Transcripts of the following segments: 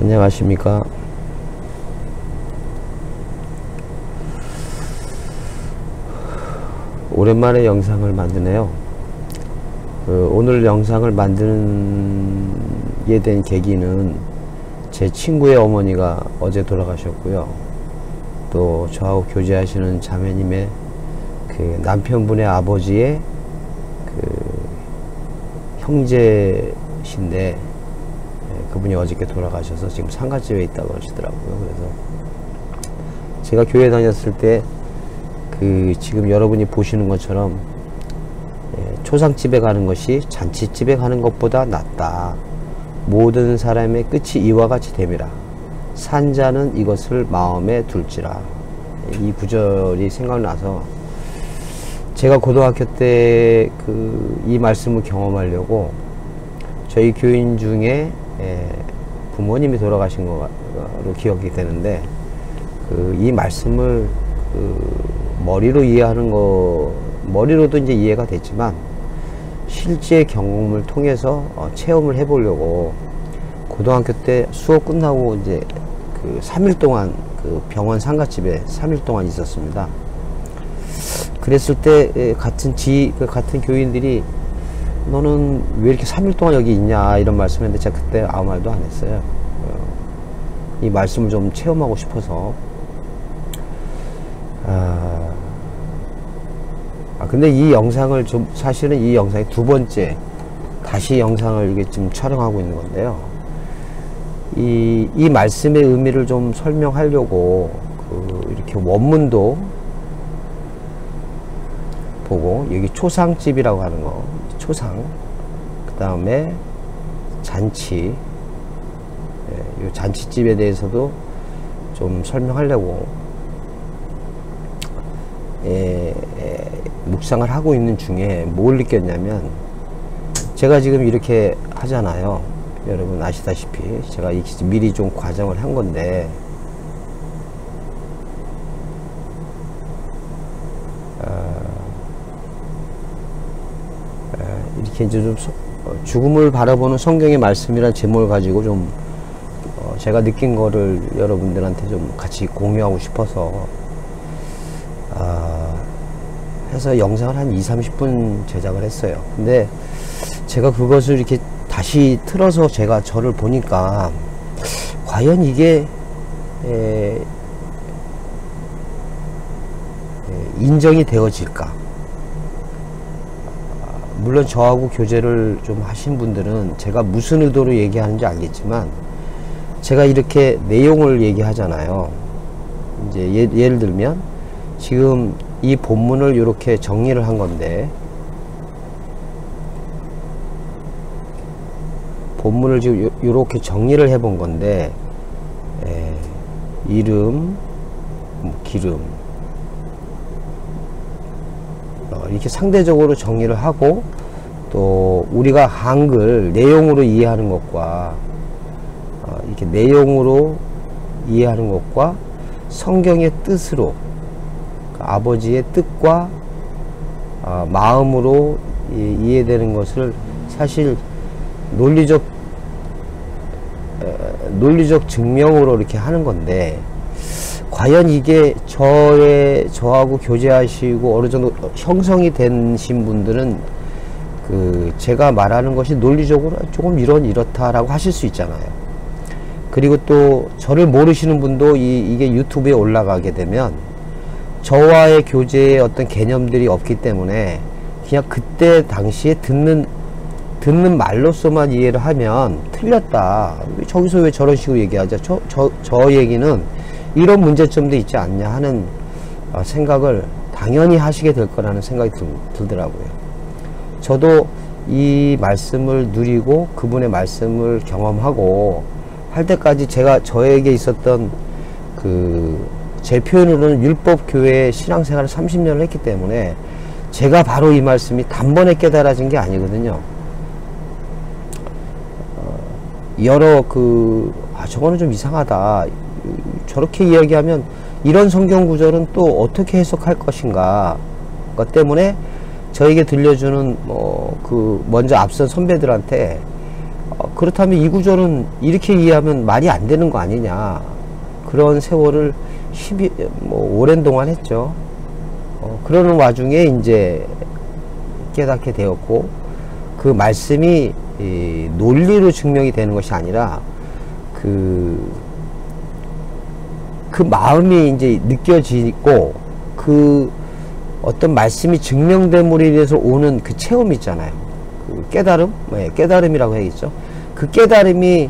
안녕하십니까. 오랜만에 영상을 만드네요. 오늘 영상을 만드게 된 계기는 제 친구의 어머니가 어제 돌아가셨고요. 또 저하고 교제하시는 자매님의 그 남편분의 아버지의 그 형제신데 그분이 어저께 돌아가셔서 지금 상가집에 있다고 그러시더라고요. 그래서 제가 교회 다녔을 때 그 지금 여러분이 보시는 것처럼 초상집에 가는 것이 잔치집에 가는 것보다 낫다. 모든 사람의 끝이 이와 같이 됨이라. 산자는 이것을 마음에 둘지라. 이 구절이 생각나서 제가 고등학교 때 이 말씀을 경험하려고 저희 교인 중에 부모님이 돌아가신 거로 기억이 되는데 이 말씀을 머리로 이해하는 머리로도 이제 이해가 됐지만 실제 경험을 통해서 체험을 해보려고 고등학교 때 수업 끝나고 이제 3일 동안 병원 상가집에 3일 동안 있었습니다. 그랬을 때 같은 교인들이 너는 왜 이렇게 3일 동안 여기 있냐 이런 말씀을 했는데 제가 그때 아무 말도 안 했어요. 이 말씀을 좀 체험하고 싶어서. 근데 이 영상을 사실은 이 영상이 두 번째 다시 영상을 이게 지금 촬영하고 있는 건데요. 이 말씀의 의미를 좀 설명하려고 이렇게 원문도 보고 여기 초상집이라고 하는 거, 초상, 그 다음에 잔치, 이 잔치집에 대해서도 좀 설명하려고 묵상을 하고 있는 중에 뭘 느꼈냐면, 제가 지금 이렇게 하잖아요. 여러분 아시다시피 제가 미리 좀 과정을 한 건데, 이렇게 이제 좀 죽음을 바라보는 성경의 말씀이라는 제목을 가지고 좀 제가 느낀 거를 여러분들한테 좀 같이 공유하고 싶어서 해서 영상을 한 20-30분 제작을 했어요. 근데 제가 그것을 이렇게 다시 틀어서 제가 저를 보니까 과연 이게 인정이 되어질까? 물론 저하고 교제를 좀 하신 분들은 제가 무슨 의도로 얘기하는지 알겠지만, 제가 이렇게 내용을 얘기하잖아요. 이제 예를 들면 지금 이 본문을 이렇게 정리를 한 건데, 본문을 지금 이렇게 정리를 해 본 건데, 이름, 기름, 이렇게 상대적으로 정리를 하고, 또 우리가 한글 내용으로 이해하는 것과 이렇게 내용으로 이해하는 것과 성경의 뜻으로, 아버지의 뜻과 마음으로 이해되는 것을 사실 논리적 증명으로 이렇게 하는 건데, 과연 이게 저하고 교제하시고 어느 정도 형성이 되신 분들은 제가 말하는 것이 논리적으로 조금 이렇다라고 하실 수 있잖아요. 그리고 또 저를 모르시는 분도 이게 유튜브에 올라가게 되면 저와의 교제에 어떤 개념들이 없기 때문에 그냥 그때 당시에 듣는 말로서만 이해를 하면 틀렸다. 저기서 왜 저런 식으로 얘기하죠? 저 얘기는 이런 문제점도 있지 않냐 하는 생각을 당연히 하시게 될 거라는 생각이 들더라고요. 저도 이 말씀을 누리고 그분의 말씀을 경험하고 할 때까지 저에게 있었던 제 표현으로는 율법교회 신앙생활을 30년을 했기 때문에 제가 바로 이 말씀이 단번에 깨달아진 게 아니거든요. 여러 저거는 좀 이상하다, 저렇게 이야기하면 이런 성경 구절은 또 어떻게 해석할 것인가 것 때문에 저에게 들려주는 먼저 앞선 선배들한테 그렇다면 이 구절은 이렇게 이해하면 말이 안 되는 거 아니냐. 그런 세월을 오랜 동안 했죠. 그러는 와중에 이제 깨닫게 되었고, 그 말씀이 논리로 증명이 되는 것이 아니라 그 마음이 이제 느껴지고, 그 어떤 말씀이 증명됨으로 인해서 오는 그 체험 있잖아요. 그 깨달음? 네, 깨달음이라고 해야겠죠. 그 깨달음이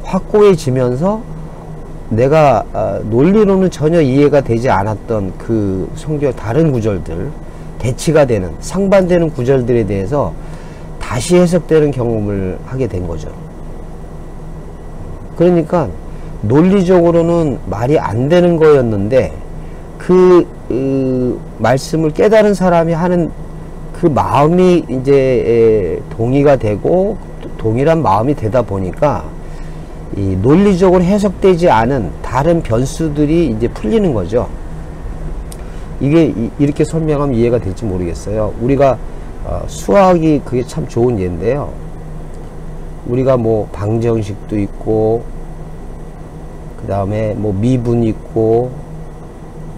확고해지면서 내가 논리로는 전혀 이해가 되지 않았던 그 성경 다른 구절들, 대치가 되는, 상반되는 구절들에 대해서 다시 해석되는 경험을 하게 된 거죠. 그러니까 논리적으로는 말이 안 되는 거였는데, 말씀을 깨달은 사람이 하는 그 마음이 이제 동의가 되고, 동일한 마음이 되다 보니까 이 논리적으로 해석되지 않은 다른 변수들이 이제 풀리는 거죠. 이게 이렇게 설명하면 이해가 될지 모르겠어요. 우리가 수학이 그게 참 좋은 예인데요. 우리가 뭐 방정식도 있고, 그 다음에 뭐 미분 있고,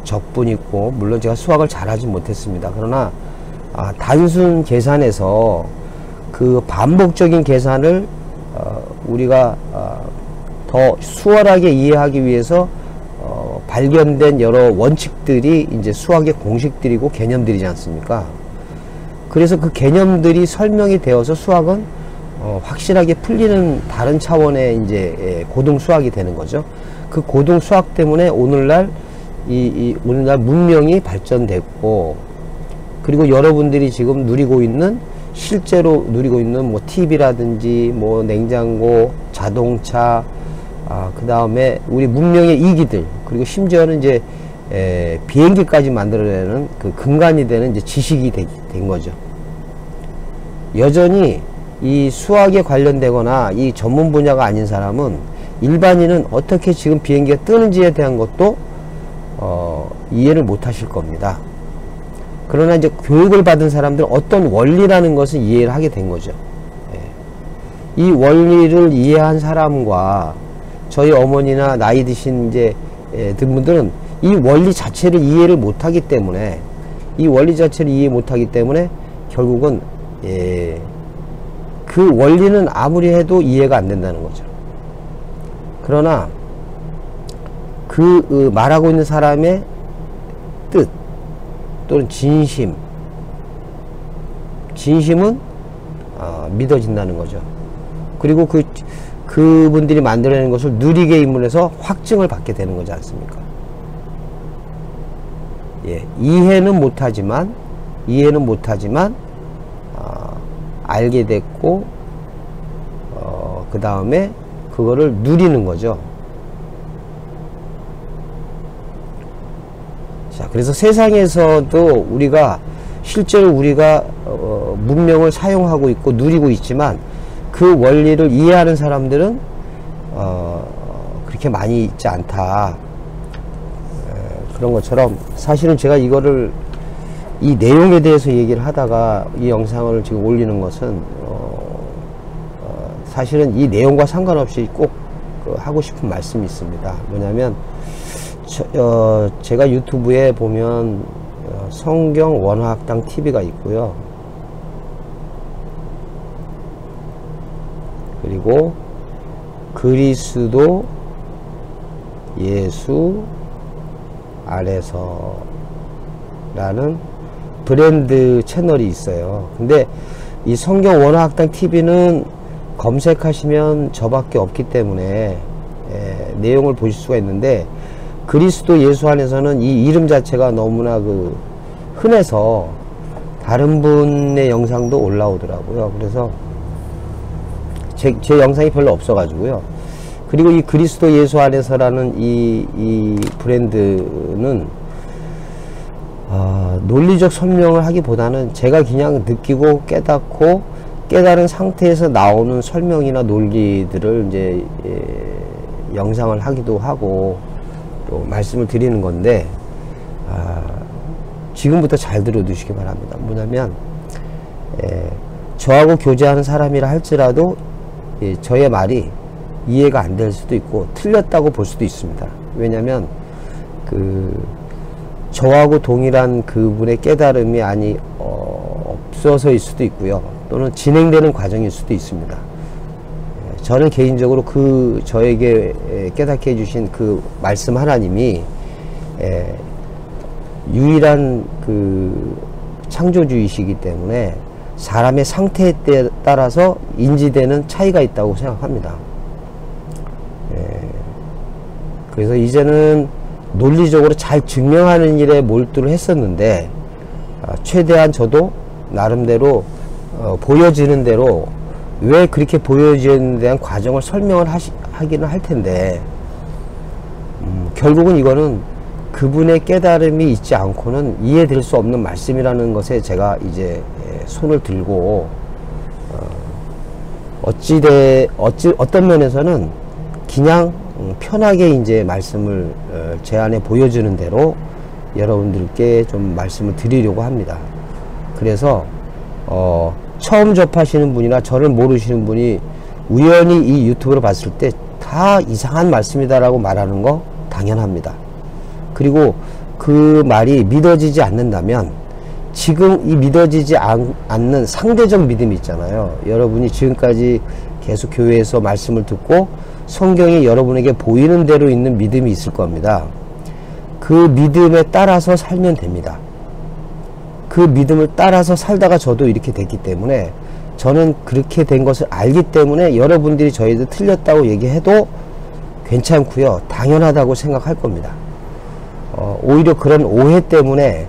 적분 있고, 물론 제가 수학을 잘하지 못했습니다. 그러나 단순 계산에서 그 반복적인 계산을 우리가 더 수월하게 이해하기 위해서 발견된 여러 원칙들이 이제 수학의 공식들이고 개념들이지 않습니까? 그래서 그 개념들이 설명이 되어서 수학은 확실하게 풀리는 다른 차원의 이제 고등 수학이 되는 거죠. 그 고등 수학 때문에 오늘날 오늘날 문명이 발전됐고, 그리고 여러분들이 지금 실제로 누리고 있는 뭐 TV라든지 뭐 냉장고, 자동차, 그 다음에 우리 문명의 이기들, 그리고 심지어는 이제 비행기까지 만들어내는 그 근간이 되는 이제 지식이 된 거죠. 여전히 이 수학에 관련되거나 이 전문 분야가 아닌 사람은, 일반인은 어떻게 지금 비행기가 뜨는지에 대한 것도 이해를 못 하실 겁니다. 그러나 이제 교육을 받은 사람들은 어떤 원리라는 것을 이해를 하게 된 거죠. 이 원리를 이해한 사람과 저희 어머니나 나이 드신 이제 분들은 이 원리 자체를 이해를 못하기 때문에, 결국은 그 원리는 아무리 해도 이해가 안 된다는 거죠. 그러나 그 말하고 있는 사람의 뜻 또는 진심은 믿어진다는 거죠. 그리고 그분들이 만들어내는 것을 누리게 입문해서 확증을 받게 되는 거지 않습니까? 이해는 못하지만 알게 됐고, 그 다음에 그거를 누리는 거죠. 자, 그래서 세상에서도 실제로 우리가 문명을 사용하고 있고 누리고 있지만, 그 원리를 이해하는 사람들은 그렇게 많이 있지 않다. 그런 것처럼 사실은 제가 이 내용에 대해서 얘기를 하다가 이 영상을 지금 올리는 것은 사실은 이 내용과 상관없이 꼭 하고 싶은 말씀이 있습니다. 뭐냐면 제가 유튜브에 보면 성경 원어학당 TV가 있고요. 그리고 그리스도 예수 아래서 라는 브랜드 채널이 있어요. 근데 이 성경 원어학당 TV는 검색하시면 저밖에 없기 때문에 내용을 보실 수가 있는데, 그리스도 예수 안에서는 이 이름 자체가 너무나 흔해서 다른 분의 영상도 올라오더라고요. 그래서 제 영상이 별로 없어가지고요. 그리고 이 그리스도 예수 안에서라는 이 브랜드는 논리적 설명을 하기보다는 제가 그냥 느끼고 깨달은 상태에서 나오는 설명이나 논리들을 이제 영상을 하기도 하고 또 말씀을 드리는 건데, 지금부터 잘 들어두시기 바랍니다. 뭐냐면 저하고 교제하는 사람이라 할지라도 저의 말이 이해가 안 될 수도 있고 틀렸다고 볼 수도 있습니다. 왜냐면 저하고 동일한 그분의 깨달음이 없어서일 수도 있고요. 또는 진행되는 과정일 수도 있습니다. 저는 개인적으로 저에게 깨닫게 해주신 그 말씀 하나님이 유일한 창조주이시기 때문에 사람의 상태에 따라서 인지되는 차이가 있다고 생각합니다. 그래서 이제는 논리적으로 잘 증명하는 일에 몰두를 했었는데, 최대한 저도 나름대로 보여지는 대로 왜 그렇게 보여지는 데 대한 과정을 설명을 하기는 할 텐데, 결국은 이거는 그분의 깨달음이 있지 않고는 이해될 수 없는 말씀이라는 것에 제가 이제 손을 들고, 어떤 면에서는 그냥 편하게 이제 말씀을 제 안에 보여주는 대로 여러분들께 좀 말씀을 드리려고 합니다. 그래서 처음 접하시는 분이나 저를 모르시는 분이 우연히 이 유튜브를 봤을 때 다 이상한 말씀이다라고 말하는 거 당연합니다. 그리고 그 말이 믿어지지 않는다면 지금 이 믿어지지 않는 상대적 믿음이 있잖아요. 여러분이 지금까지 계속 교회에서 말씀을 듣고 성경이 여러분에게 보이는 대로 있는 믿음이 있을 겁니다. 그 믿음에 따라서 살면 됩니다. 그 믿음을 따라서 살다가 저도 이렇게 됐기 때문에, 저는 그렇게 된 것을 알기 때문에 여러분들이 저희들 틀렸다고 얘기해도 괜찮고요, 당연하다고 생각할 겁니다. 오히려 그런 오해 때문에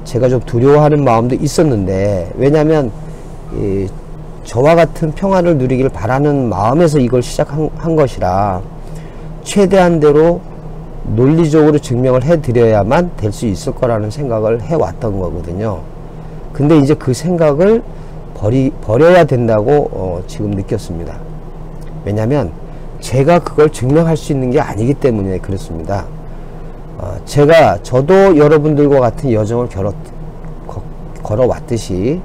제가 좀 두려워하는 마음도 있었는데, 왜냐하면 저와 같은 평안을 누리기를 바라는 마음에서 이걸 시작한 것이라 최대한대로 논리적으로 증명을 해드려야만 될 수 있을 거라는 생각을 해왔던 거거든요. 근데 이제 그 생각을 버려야 된다고 지금 느꼈습니다. 왜냐하면 제가 그걸 증명할 수 있는 게 아니기 때문에 그렇습니다. 저도 여러분들과 같은 여정을 걸어왔듯이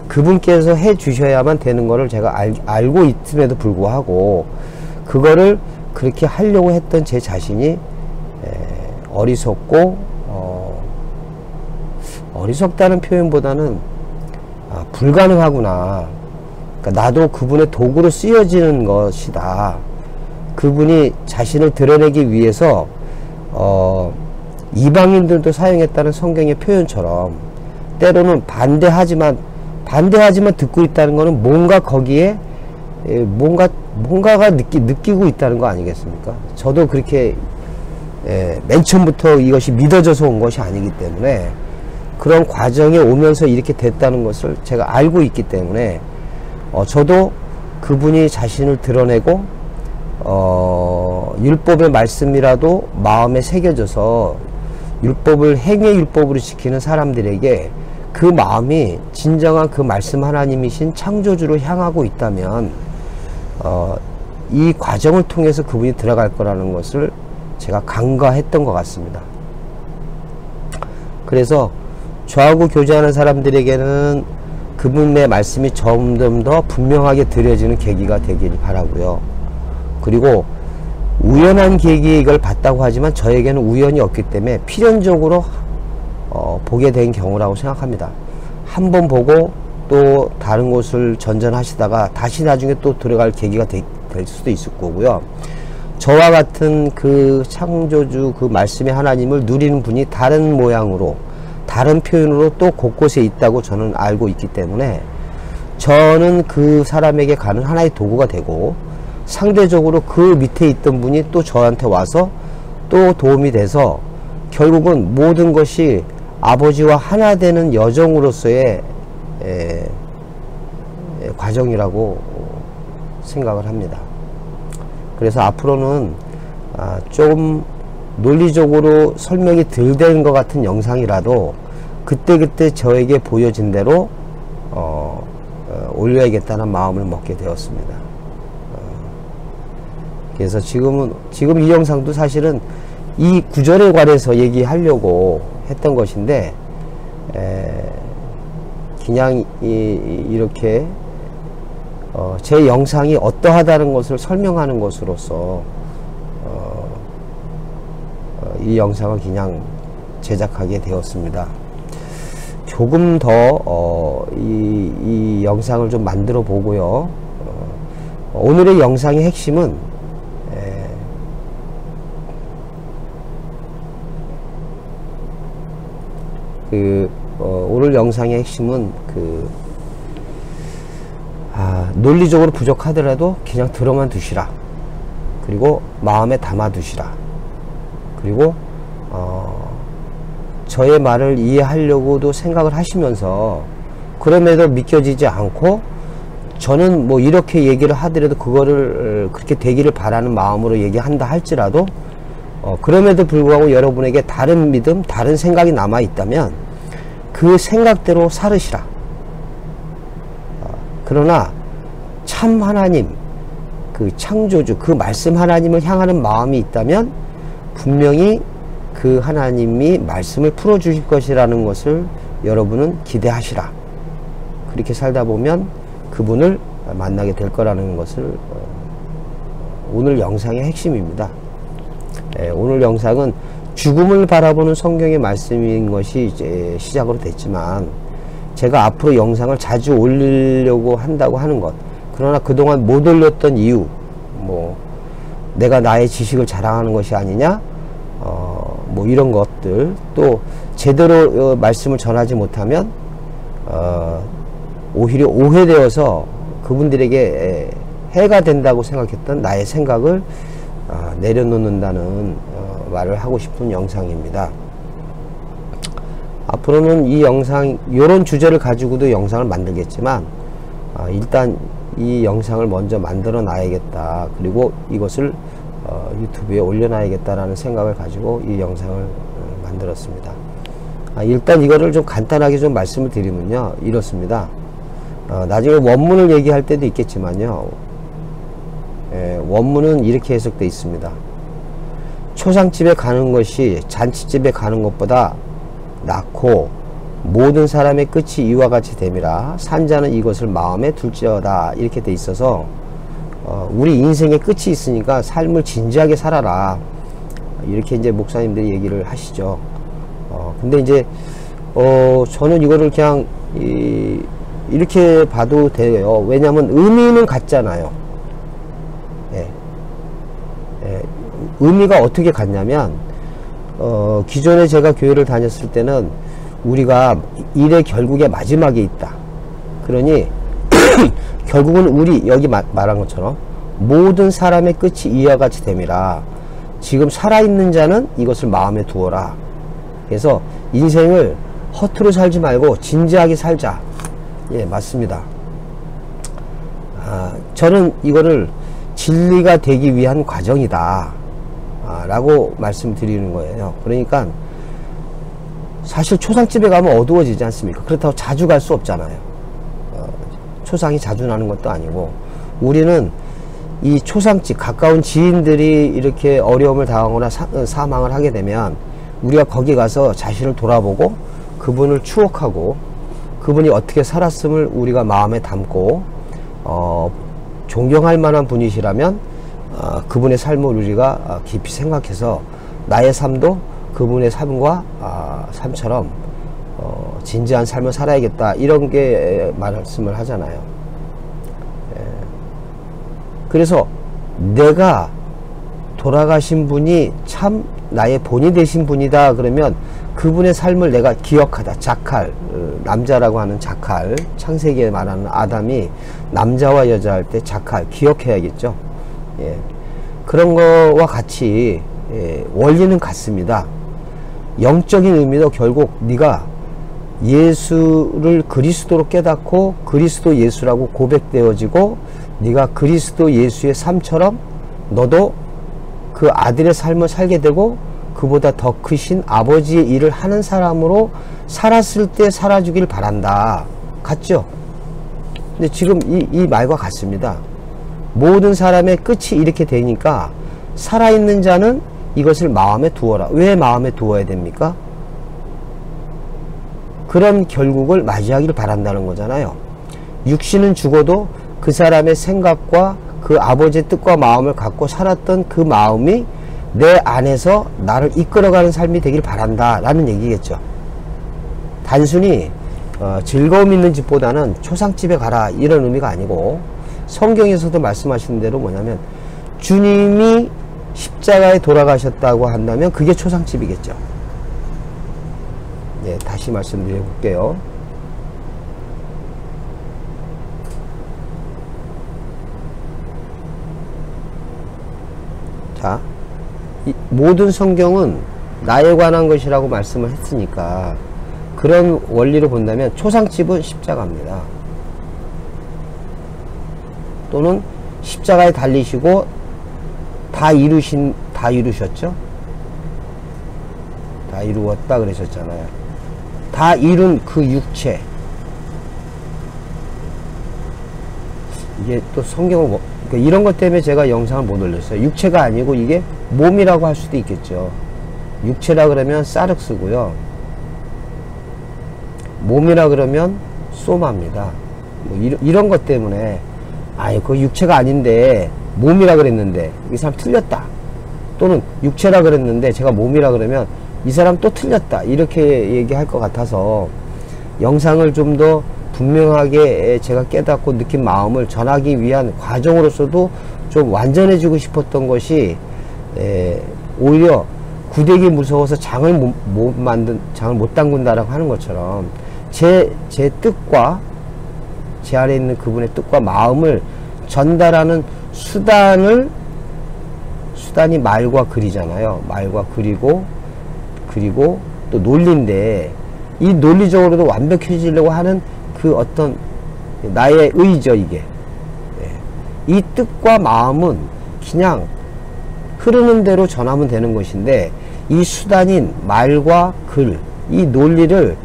그분께서 해 주셔야만 되는 거를 제가 알고 있음에도 불구하고 그거를 그렇게 하려고 했던 제 자신이 어리석고, 어리석다는 표현보다는 불가능하구나. 그러니까 나도 그분의 도구로 쓰여지는 것이다. 그분이 자신을 드러내기 위해서 이방인들도 사용했다는 성경의 표현처럼 때로는 반대하지만 듣고 있다는 것은 뭔가 거기에 뭔가가 느끼고 있다는 거 아니겠습니까? 저도 그렇게 맨 처음부터 이것이 믿어져서 온 것이 아니기 때문에 그런 과정에 오면서 이렇게 됐다는 것을 제가 알고 있기 때문에 저도 그분이 자신을 드러내고 율법의 말씀이라도 마음에 새겨져서 행위 율법으로 지키는 사람들에게 그 마음이 진정한 그 말씀 하나님이신 창조주로 향하고 있다면 이 과정을 통해서 그분이 들어갈 거라는 것을 제가 간과했던 것 같습니다. 그래서 저하고 교제하는 사람들에게는 그분의 말씀이 점점 더 분명하게 들려지는 계기가 되길 바라고요. 그리고 우연한 계기에 이걸 봤다고 하지만 저에게는 우연이 없기 때문에 필연적으로 보게 된 경우라고 생각합니다. 한 번 보고 또 다른 곳을 전전하시다가 다시 나중에 또 들어갈 계기가 될 수도 있을 거고요. 저와 같은 그 창조주 그 말씀의 하나님을 누리는 분이 다른 모양으로 다른 표현으로 또 곳곳에 있다고 저는 알고 있기 때문에 저는 그 사람에게 가는 하나의 도구가 되고, 상대적으로 그 밑에 있던 분이 또 저한테 와서 또 도움이 돼서 결국은 모든 것이 아버지와 하나 되는 여정으로서의 과정이라고 생각을 합니다. 그래서 앞으로는 좀 논리적으로 설명이 덜 되는 것 같은 영상이라도 그때그때 저에게 보여진 대로 올려야겠다는 마음을 먹게 되었습니다. 그래서 지금 이 영상도 사실은 이 구절에 관해서 얘기하려고 했던 것인데, 그냥 이렇게 제 영상이 어떠하다는 것을 설명하는 것으로서 이 영상을 그냥 제작하게 되었습니다. 조금 더 이 영상을 좀 만들어 보고요. 오늘의 영상의 핵심은 오늘 영상의 핵심은 논리적으로 부족하더라도 그냥 들어만 두시라. 그리고 마음에 담아 두시라. 그리고 저의 말을 이해하려고도 생각을 하시면서 그럼에도 믿겨지지 않고 저는 뭐 이렇게 얘기를 하더라도 그거를 그렇게 되기를 바라는 마음으로 얘기한다 할지라도 그럼에도 불구하고 여러분에게 다른 믿음, 다른 생각이 남아 있다면 그 생각대로 살으시라. 그러나 참 하나님, 그 창조주, 그 말씀 하나님을 향하는 마음이 있다면 분명히 그 하나님이 말씀을 풀어주실 것이라는 것을 여러분은 기대하시라. 그렇게 살다 보면 그분을 만나게 될 거라는 것을 오늘 영상의 핵심입니다. 오늘 영상은 죽음을 바라보는 성경의 말씀인 것이 이제 시작으로 됐지만 제가 앞으로 영상을 자주 올리려고 한다고 하는 것, 그러나 그동안 못 올렸던 이유, 뭐 내가 나의 지식을 자랑하는 것이 아니냐, 뭐 이런 것들, 또 제대로 말씀을 전하지 못하면 오히려 오해되어서 그분들에게 해가 된다고 생각했던 나의 생각을 내려놓는다는 말을 하고 싶은 영상입니다. 앞으로는 이 영상, 요런 주제를 가지고도 영상을 만들겠지만 일단 이 영상을 먼저 만들어 놔야겠다. 그리고 이것을 유튜브에 올려놔야겠다라는 생각을 가지고 이 영상을 만들었습니다. 일단 이거를 좀 간단하게 좀 말씀을 드리면요, 이렇습니다. 나중에 원문을 얘기할 때도 있겠지만요, 원문은 이렇게 해석되어 있습니다. 초상집에 가는 것이 잔치집에 가는 것보다 낫고 모든 사람의 끝이 이와 같이 됨이라 산자는 이것을 마음에 둘지어다. 이렇게 돼 있어서 우리 인생의 끝이 있으니까 삶을 진지하게 살아라. 이렇게 이제 목사님들이 얘기를 하시죠. 근데 이제 저는 이거를 그냥 이렇게 봐도 돼요. 왜냐하면 의미는 같잖아요. 의미가 어떻게 같냐면 기존에 제가 교회를 다녔을 때는 우리가 일의 결국에 마지막에 있다. 그러니 결국은 우리 여기 말한 것처럼 모든 사람의 끝이 이와 같이 됨이라. 지금 살아있는 자는 이것을 마음에 두어라. 그래서 인생을 허투루 살지 말고 진지하게 살자. 예, 맞습니다. 저는 이거를 진리가 되기 위한 과정이다 라고 말씀드리는 거예요. 그러니까 사실 초상집에 가면 어두워지지 않습니까? 그렇다고 자주 갈 수 없잖아요. 초상이 자주 나는 것도 아니고, 우리는 이 초상집, 가까운 지인들이 이렇게 어려움을 당하거나 사망을 하게 되면 우리가 거기 가서 자신을 돌아보고 그분을 추억하고 그분이 어떻게 살았음을 우리가 마음에 담고 존경할 만한 분이시라면 그분의 삶을 우리가 깊이 생각해서 나의 삶도 그분의 삶과 삶처럼 진지한 삶을 살아야겠다, 이런 게 말씀을 하잖아요. 그래서 내가 돌아가신 분이 참 나의 본이 되신 분이다 그러면 그분의 삶을 내가 기억하다. 자칼, 남자라고 하는 자칼, 창세기에 말하는 아담이 남자와 여자 할 때 자칼 기억해야겠죠. 그런 거와 같이 원리는 같습니다. 영적인 의미도 결국 네가 예수를 그리스도로 깨닫고 그리스도 예수라고 고백되어지고 네가 그리스도 예수의 삶처럼 너도 그 아들의 삶을 살게 되고 그보다 더 크신 아버지의 일을 하는 사람으로 살았을 때 살아주길 바란다. 같죠? 근데 지금 이 말과 같습니다. 모든 사람의 끝이 이렇게 되니까 살아있는 자는 이것을 마음에 두어라. 왜 마음에 두어야 됩니까? 그런 결국을 맞이하기를 바란다는 거잖아요. 육신은 죽어도 그 사람의 생각과 그 아버지의 뜻과 마음을 갖고 살았던 그 마음이 내 안에서 나를 이끌어가는 삶이 되길 바란다 라는 얘기겠죠. 단순히 즐거움 있는 집보다는 초상집에 가라 이런 의미가 아니고, 성경에서도 말씀하신 대로 뭐냐면 주님이 십자가에 돌아가셨다고 한다면 그게 초상집이겠죠. 네, 다시 말씀드려 볼게요. 자, 이 모든 성경은 나에 관한 것이라고 말씀을 했으니까 그런 원리로 본다면 초상집은 십자가입니다. 또는 십자가에 달리시고 다 이루셨죠? 다 이루었다 그러셨잖아요. 다 이룬 그 육체. 이게 또 성경을 그러니까 이런 것 때문에 제가 영상을 못 올렸어요. 육체가 아니고 이게 몸이라고 할 수도 있겠죠. 육체라 그러면 사륵스고요. 몸이라 그러면 소마입니다. 뭐 이런 것 때문에 아이 그 육체가 아닌데 몸이라 그랬는데 이 사람 틀렸다. 또는 육체라 그랬는데 제가 몸이라 그러면 이 사람 또 틀렸다. 이렇게 얘기할 것 같아서 영상을 좀 더 분명하게 제가 깨닫고 느낀 마음을 전하기 위한 과정으로서도 좀 완전해지고 싶었던 것이 오히려 구데기 무서워서 장을 못 담근다라고 하는 것처럼 제 뜻과 제 안에 있는 그분의 뜻과 마음을 전달하는 수단이 말과 글이잖아요. 말과 글이고 그리고 또 논리인데, 이 논리적으로도 완벽해지려고 하는 그 어떤 나의 의죠. 이게 이 뜻과 마음은 그냥 흐르는 대로 전하면 되는 것인데, 이 수단인 말과 글, 이 논리를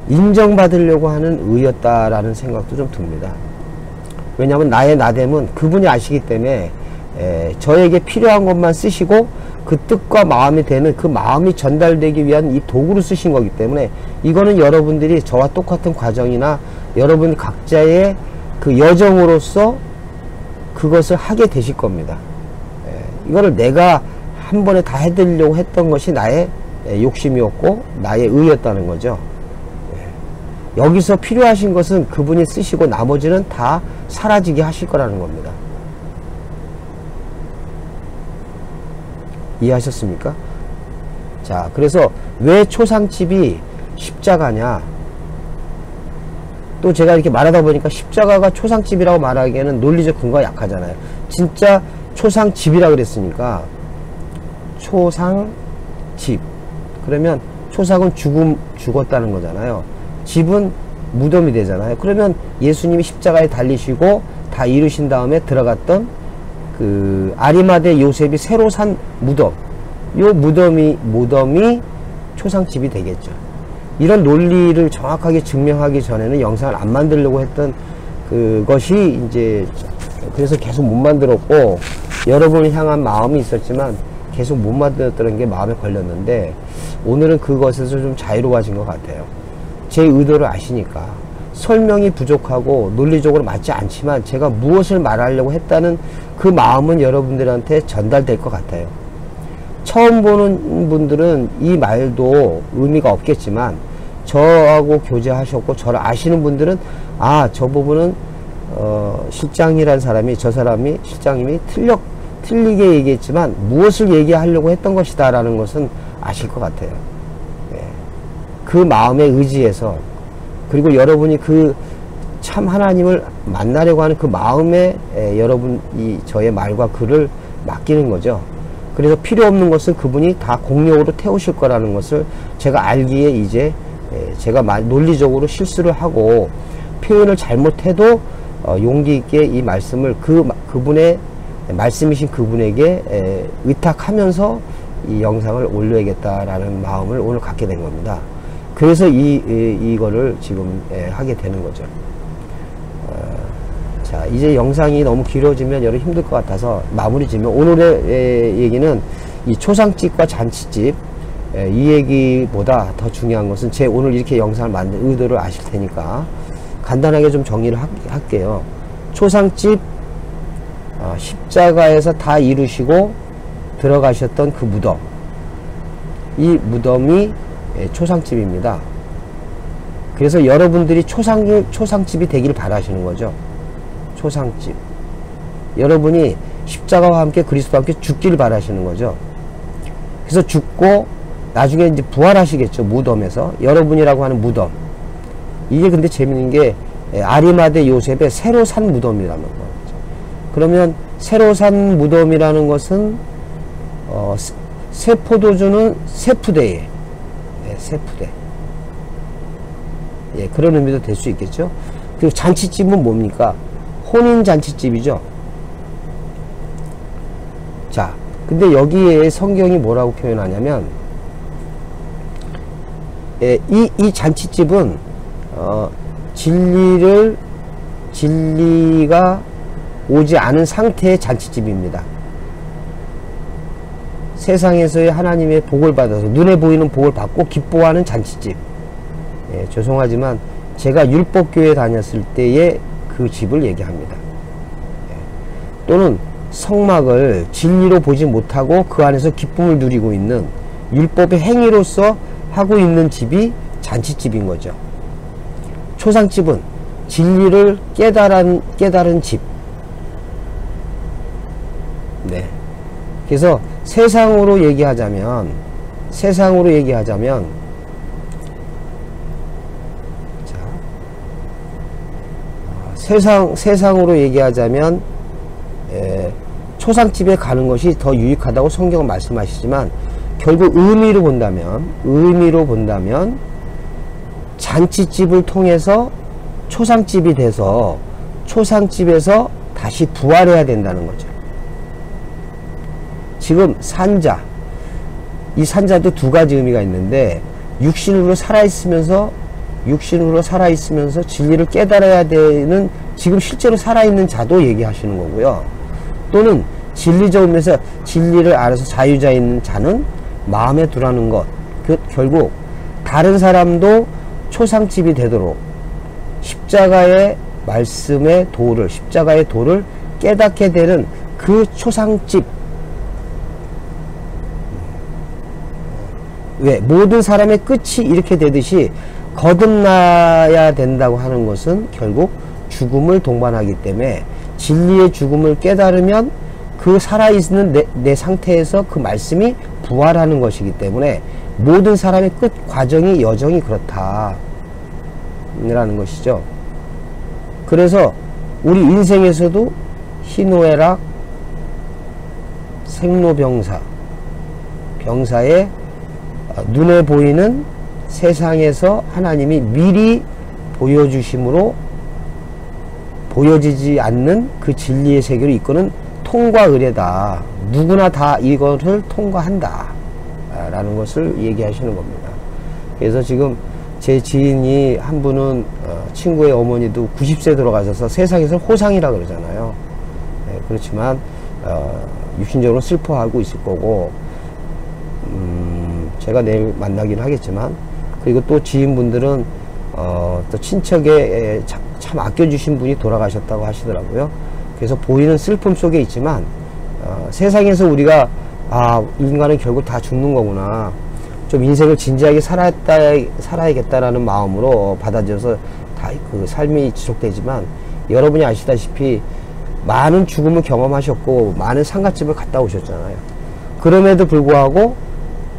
인정받으려고 하는 의였다라는 생각도 좀 듭니다. 왜냐하면 나의 나됨은 그분이 아시기 때문에 저에게 필요한 것만 쓰시고 그 뜻과 마음이 되는 그 마음이 전달되기 위한 이 도구를 쓰신 거기 때문에, 이거는 여러분들이 저와 똑같은 과정이나 여러분 각자의 그 여정으로서 그것을 하게 되실 겁니다. 이거를 내가 한 번에 다 해드리려고 했던 것이 나의 욕심이었고 나의 의였다는 거죠. 여기서 필요하신 것은 그분이 쓰시고 나머지는 다 사라지게 하실 거라는 겁니다. 이해하셨습니까? 자, 그래서 왜 초상집이 십자가냐? 또 제가 이렇게 말하다 보니까 십자가가 초상집이라고 말하기에는 논리적 근거가 약하잖아요. 진짜 초상집이라 그랬으니까 초상집. 그러면 초상은 죽었다는 거잖아요. 집은 무덤이 되잖아요. 그러면 예수님이 십자가에 달리시고 다 이루신 다음에 들어갔던 그 아리마대 요셉이 새로 산 무덤, 요 무덤이 초상집이 되겠죠. 이런 논리를 정확하게 증명하기 전에는 영상을 안 만들려고 했던 그것이 이제 그래서 계속 못 만들었고, 여러분을 향한 마음이 있었지만 계속 못 만들었다는 게 마음에 걸렸는데, 오늘은 그것에서 좀 자유로워진 것 같아요. 제 의도를 아시니까. 설명이 부족하고 논리적으로 맞지 않지만 제가 무엇을 말하려고 했다는 그 마음은 여러분들한테 전달될 것 같아요. 처음 보는 분들은 이 말도 의미가 없겠지만, 저하고 교제하셨고 저를 아시는 분들은 아, 저 부분은 실장이란 사람이, 저 사람이 실장님이 틀리게 얘기했지만 무엇을 얘기하려고 했던 것이다 라는 것은 아실 것 같아요. 그 마음에 의지해서, 그리고 여러분이 그 참 하나님을 만나려고 하는 그 마음에 여러분 이 저의 말과 글을 맡기는 거죠. 그래서 필요 없는 것은 그분이 다 공력으로 태우실 거라는 것을 제가 알기에 이제 제가 논리적으로 실수를 하고 표현을 잘못해도 용기 있게 이 말씀을 그분의 말씀이신 그분에게 의탁하면서 이 영상을 올려야겠다라는 마음을 오늘 갖게 된 겁니다. 그래서 이거를 지금 하게 되는 거죠. 자, 이제 영상이 너무 길어지면 여러분 힘들 것 같아서 마무리 지면, 오늘의 얘기는 이 초상집과 잔치집, 이 얘기보다 더 중요한 것은 제 오늘 이렇게 영상을 만든 의도를 아실 테니까 간단하게 좀 정리를 할게요. 초상집 십자가에서 다 이루시고 들어가셨던 그 무덤, 이 무덤이 초상집입니다. 그래서 여러분들이 초상집이 되길 바라시는 거죠. 초상집. 여러분이 십자가와 함께 그리스도와 함께 죽기를 바라시는 거죠. 그래서 죽고 나중에 이제 부활하시겠죠. 무덤에서. 여러분이라고 하는 무덤. 이게 근데 재밌는 게 아리마대 요셉의 새로 산 무덤이라는 거죠. 그러면 새로 산 무덤이라는 것은 새 포도주는 새 푸대에, 새 푸대. 예, 그런 의미도 될 수 있겠죠. 그리고 잔치집은 뭡니까? 혼인 잔치집이죠. 자, 근데 여기에 성경이 뭐라고 표현하냐면, 이 잔치집은 진리가 오지 않은 상태의 잔치집입니다. 세상에서의 하나님의 복을 받아서 눈에 보이는 복을 받고 기뻐하는 잔치집. 예, 죄송하지만 제가 율법교회 다녔을 때의 그 집을 얘기합니다. 예, 또는 성막을 진리로 보지 못하고 그 안에서 기쁨을 누리고 있는 율법의 행위로서 하고 있는 집이 잔치집인 거죠. 초상집은 진리를 깨달은 집. 네. 그래서 세상으로 얘기하자면 세상으로 얘기하자면 초상집에 가는 것이 더 유익하다고 성경은 말씀하시지만, 결국 의미로 본다면 잔치집을 통해서 초상집이 돼서 초상집에서 다시 부활해야 된다는 거죠. 지금 산자, 이 산자도 두 가지 의미가 있는데, 육신으로 살아있으면서 진리를 깨달아야 되는, 지금 실제로 살아있는 자도 얘기하시는 거고요. 또는 진리적 의미에서 진리를 알아서 자유자인 자는 마음에 두라는 것. 결국 다른 사람도 초상집이 되도록 십자가의 말씀의 도를, 십자가의 도를 깨닫게 되는 그 초상집. 왜? 모든 사람의 끝이 이렇게 되듯이 거듭나야 된다고 하는 것은 결국 죽음을 동반하기 때문에, 진리의 죽음을 깨달으면 그 살아있는 내 상태에서 그 말씀이 부활하는 것이기 때문에 모든 사람의 끝 과정이 여정이 그렇다 라는 것이죠. 그래서 우리 인생에서도 희노애락, 생로병사, 병사의 눈에 보이는 세상에서 하나님이 미리 보여주심으로 보여지지 않는 그 진리의 세계로 이끄는 통과 의례다. 누구나 다 이것을 통과한다 라는 것을 얘기하시는 겁니다. 그래서 지금 제 지인이 한 분은 친구의 어머니도 90세 돌아가셔서 세상에서 호상이라 그러잖아요. 네, 그렇지만 육신적으로 슬퍼하고 있을 거고, 제가 내일 만나긴 하겠지만, 그리고 또 지인분들은 또 친척에 참 아껴주신 분이 돌아가셨다고 하시더라고요. 그래서 보이는 슬픔 속에 있지만 세상에서 우리가 인간은 결국 다 죽는 거구나, 좀 인생을 진지하게 살아야겠다라는 마음으로 받아들여서 다 그 삶이 지속되지만, 여러분이 아시다시피 많은 죽음을 경험하셨고 많은 상갓집을 갔다 오셨잖아요. 그럼에도 불구하고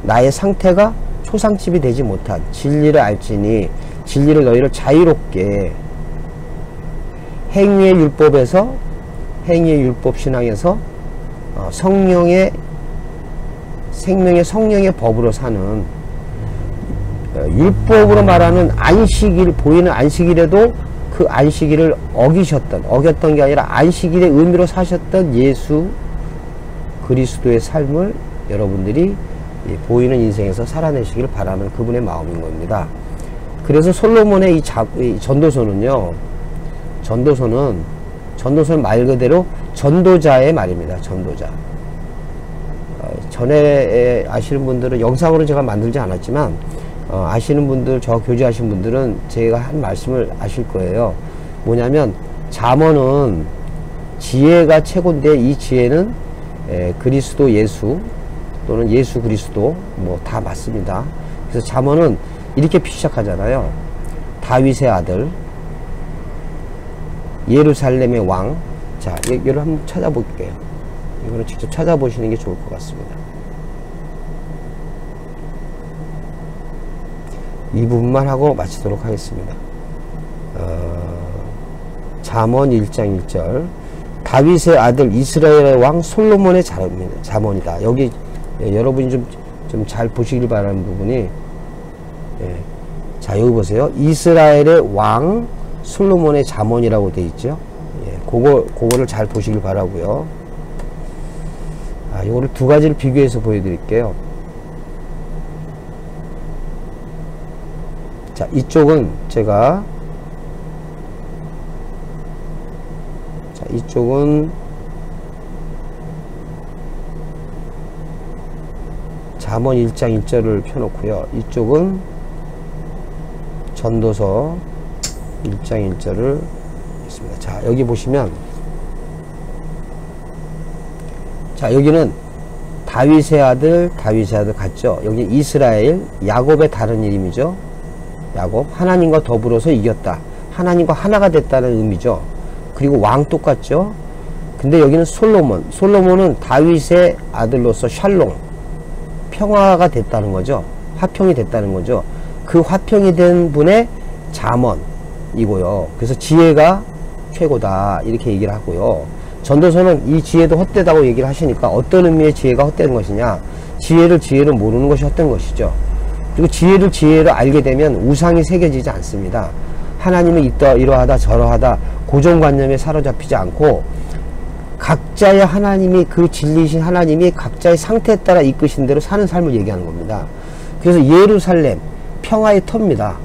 나의 상태가 초상집이 되지 못한, 진리를 알지니 진리를 너희를 자유롭게, 행위의 율법 신앙에서 성령의 생명의 성령의 법으로 사는, 율법으로 말하는 안식일, 보이는 안식일에도 그 안식일을 어겼던 게 아니라 안식일의 의미로 사셨던 예수 그리스도의 삶을 여러분들이 보이는 인생에서 살아내시길 바라는 그분의 마음인 겁니다. 그래서 솔로몬의 이 전도서는요, 전도서는 말 그대로 전도자의 말입니다. 전도자. 전에 아시는 분들은, 영상으로 제가 만들지 않았지만 아시는 분들, 저 교제하신 분들은 제가 한 말씀을 아실 거예요. 뭐냐면 잠언은 지혜가 최고인데 이 지혜는 그리스도 예수 또는 예수 그리스도 뭐 다 맞습니다. 그래서 잠언은 이렇게 시작하잖아요. 다윗의 아들, 예루살렘의 왕. 자, 이걸 한번 찾아볼게요. 이거는 직접 찾아보시는 게 좋을 것 같습니다. 이 부분만 하고 마치도록 하겠습니다. 잠언 1장 1절 다윗의 아들 이스라엘의 왕 솔로몬의 잠언이다. 여기 여러분이 좀 잘 보시길 바라는 부분이 자, 여기 보세요. 이스라엘의 왕 솔로몬의 잠언이라고 되어 있죠. 그거를 잘 보시길 바라고요. 이거를 두 가지를 비교해서 보여드릴게요. 자, 이쪽은 제가 이쪽은 잠언 1장 1절을 펴놓고요. 이쪽은 전도서 1장 1절을 있습니다. 자, 여기 보시면 자, 여기는 다윗의 아들 같죠? 여기 이스라엘, 야곱의 다른 이름이죠. 야곱, 하나님과 더불어서 이겼다. 하나님과 하나가 됐다는 의미죠. 그리고 왕 똑같죠. 근데 여기는 솔로몬은 다윗의 아들로서 샬롬, 평화가 됐다는 거죠. 화평이 됐다는 거죠. 그 화평이 된 분의 잠언이고요. 그래서 지혜가 최고다 이렇게 얘기를 하고요. 전도서는 이 지혜도 헛되다고 얘기를 하시니까 어떤 의미의 지혜가 헛된 것이냐, 지혜를 모르는 것이 헛된 것이죠. 그리고 지혜를 알게 되면 우상이 새겨지지 않습니다. 하나님은 이러하다 저러하다 고정관념에 사로잡히지 않고 각자의 하나님이, 그 진리이신 하나님이 각자의 상태에 따라 이끄신 대로 사는 삶을 얘기하는 겁니다. 그래서 예루살렘 평화의 터입니다.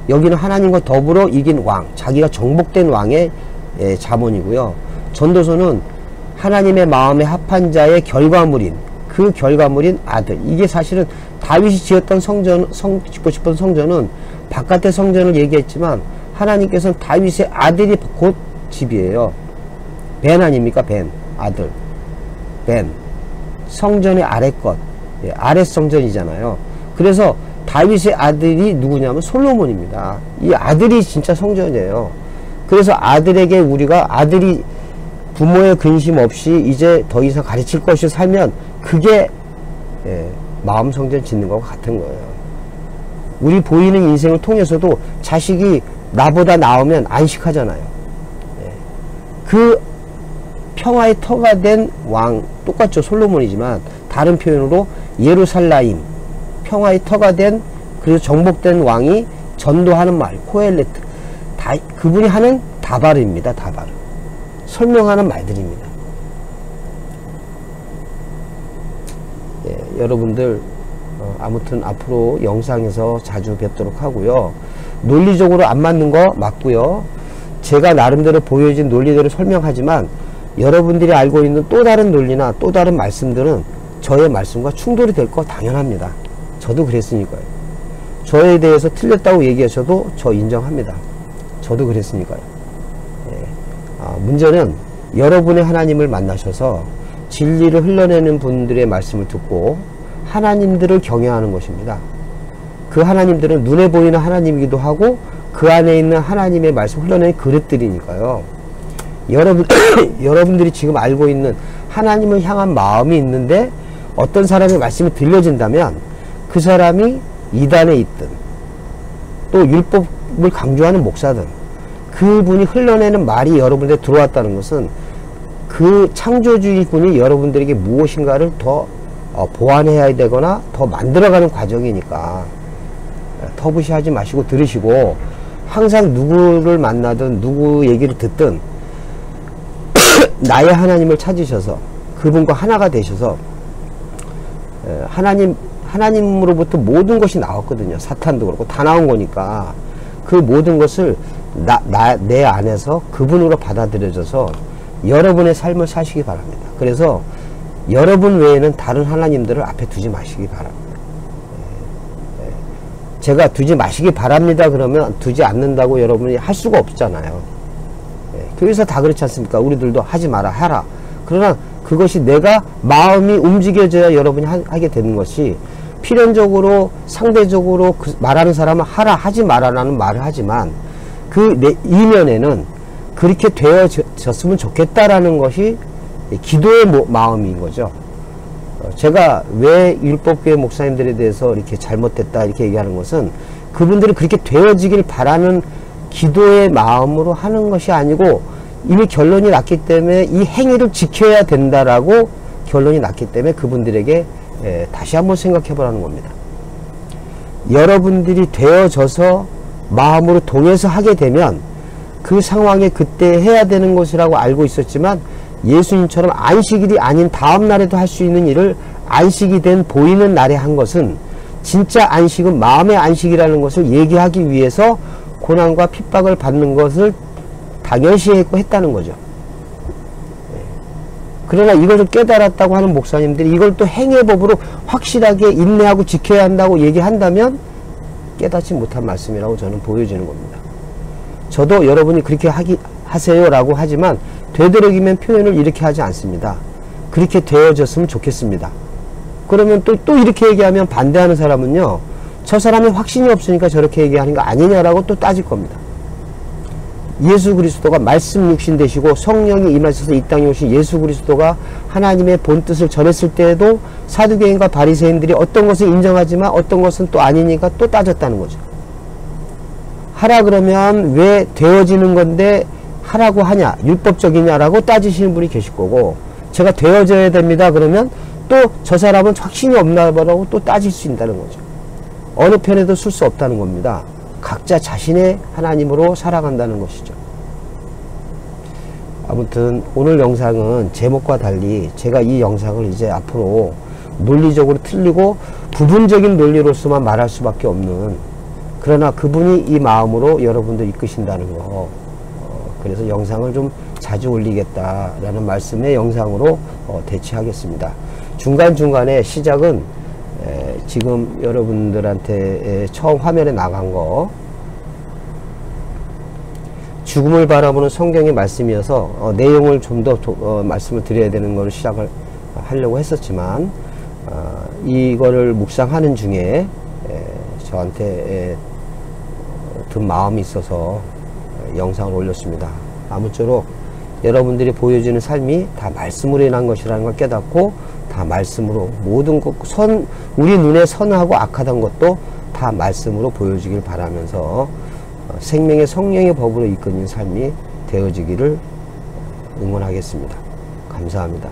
여기는 하나님과 더불어 이긴 왕, 자기가 정복된 왕의 잠언이고요. 전도서는 하나님의 마음에 합한 자의 결과물인, 그 결과물인 아들. 이게 사실은 다윗이 지었던 짓고 싶은 성전은 바깥의 성전을 얘기했지만 하나님께서는 다윗의 아들이 곧 집이에요. 벤 아닙니까? 벤, 아들. 벤. 성전의 아래 것. 아래 성전이잖아요. 그래서 다윗의 아들이 누구냐면 솔로몬입니다. 이 아들이 진짜 성전이에요. 그래서 아들에게 아들이 부모의 근심 없이 이제 더 이상 가르칠 것이 살면 그게 마음 성전 짓는 것과 같은 거예요. 우리 보이는 인생을 통해서도 자식이 나보다 나오면 안식하잖아요. 그 평화의 터가 된 왕, 똑같죠. 솔로몬이지만 다른 표현으로 예루살라임, 평화의 터가 된, 그래서 정복된 왕이 전도하는 말, 코엘레트, 그분이 하는 다바르입니다. 다바르. 설명하는 말들입니다. 여러분들 아무튼 앞으로 영상에서 자주 뵙도록 하고요. 논리적으로 안 맞는 거 맞고요. 제가 나름대로 보여진 논리대로 설명하지만 여러분들이 알고 있는 또 다른 논리나 또 다른 말씀들은 저의 말씀과 충돌이 될 거 당연합니다. 저도 그랬으니까요. 저에 대해서 틀렸다고 얘기하셔도 저 인정합니다. 저도 그랬으니까요. 문제는 여러분의 하나님을 만나셔서 진리를 흘러내는 분들의 말씀을 듣고 하나님들을 경외하는 것입니다. 그 하나님들은 눈에 보이는 하나님이기도 하고 그 안에 있는 하나님의 말씀 흘러내는 그릇들이니까요. 여러분들이 지금 알고 있는 하나님을 향한 마음이 있는데 어떤 사람의 말씀이 들려진다면 그 사람이 이단에 있든 또 율법을 강조하는 목사든 그분이 흘러내는 말이 여러분들에 들어왔다는 것은 그 창조주의 분이 여러분들에게 무엇인가를 더 보완해야 되거나 더 만들어가는 과정이니까 터부시하지 마시고 들으시고, 항상 누구를 만나든 누구 얘기를 듣든 나의 하나님을 찾으셔서 그분과 하나가 되셔서, 하나님으로부터 모든 것이 나왔거든요. 사탄도 그렇고 다 나온 거니까 그 모든 것을 내 안에서 그분으로 받아들여져서 여러분의 삶을 사시기 바랍니다. 그래서 여러분 외에는 다른 하나님들을 앞에 두지 마시기 바랍니다. 제가 두지 마시기 바랍니다 그러면 두지 않는다고 여러분이 할 수가 없잖아요. 교회에서 다 그렇지 않습니까? 우리들도 하지 마라, 하라. 그러나 그것이 내가 마음이 움직여져야 여러분이 하게 되는 것이, 필연적으로 상대적으로 그 말하는 사람은 하라, 하지 마라라는 말을 하지만 그 이면에는 그렇게 되어졌으면 좋겠다라는 것이 기도의 마음인 거죠. 제가 왜 율법교회 목사님들에 대해서 이렇게 잘못됐다 이렇게 얘기하는 것은, 그분들이 그렇게 되어지길 바라는 기도의 마음으로 하는 것이 아니고, 이미 결론이 났기 때문에 이 행위를 지켜야 된다라고 결론이 났기 때문에 그분들에게 다시 한번 생각해 보라는 겁니다. 여러분들이 되어져서 마음으로 동해서 하게 되면 그 상황에 그때 해야 되는 것이라고 알고 있었지만, 예수님처럼 안식일이 아닌 다음 날에도 할 수 있는 일을 안식이 된 보이는 날에 한 것은, 진짜 안식은 마음의 안식이라는 것을 얘기하기 위해서 고난과 핍박을 받는 것을 당연시했고 했다는 거죠. 그러나 이것을 깨달았다고 하는 목사님들이 이걸 또 행의 법으로 확실하게 인내하고 지켜야 한다고 얘기한다면 깨닫지 못한 말씀이라고 저는 보여지는 겁니다. 저도 여러분이 그렇게 하세요 라고 하지만 되도록이면 표현을 이렇게 하지 않습니다. 그렇게 되어졌으면 좋겠습니다. 그러면 또 이렇게 얘기하면 반대하는 사람은요, 저 사람은 확신이 없으니까 저렇게 얘기하는 거 아니냐라고 또 따질 겁니다. 예수 그리스도가 말씀 육신 되시고 성령이 임하셔서 이 땅에 오신 예수 그리스도가 하나님의 본뜻을 전했을 때에도 사두개인과 바리새인들이 어떤 것을 인정하지만 어떤 것은 또 아니니까 또 따졌다는 거죠. 하라 그러면 왜 되어지는 건데 하라고 하냐, 율법적이냐라고 따지시는 분이 계실 거고, 제가 되어져야 됩니다 그러면 또 저 사람은 확신이 없나 보라고 또 따질 수 있다는 거죠. 어느 편에도 쓸 수 없다는 겁니다. 각자 자신의 하나님으로 살아간다는 것이죠. 아무튼 오늘 영상은 제목과 달리 제가 이 영상을 이제 앞으로 논리적으로 틀리고 부분적인 논리로서만 말할 수밖에 없는, 그러나 그분이 이 마음으로 여러분들 이끄신다는 거, 그래서 영상을 좀 자주 올리겠다라는 말씀의 영상으로 대체하겠습니다. 중간중간에 시작은 지금 여러분들한테 처음 화면에 나간 거, 죽음을 바라보는 성경의 말씀이어서 내용을 좀 더 말씀을 드려야 되는 것을 시작을 하려고 했었지만, 이거를 묵상하는 중에 저한테 든 마음이 있어서 영상을 올렸습니다. 아무쪼록 여러분들이 보여주는 삶이 다 말씀으로 인한 것이라는 걸 깨닫고, 다 말씀으로 모든 것, 우리 눈에 선하고 악하던 것도 다 말씀으로 보여주길 바라면서 생명의 성령의 법으로 이끄는 삶이 되어지기를 응원하겠습니다. 감사합니다.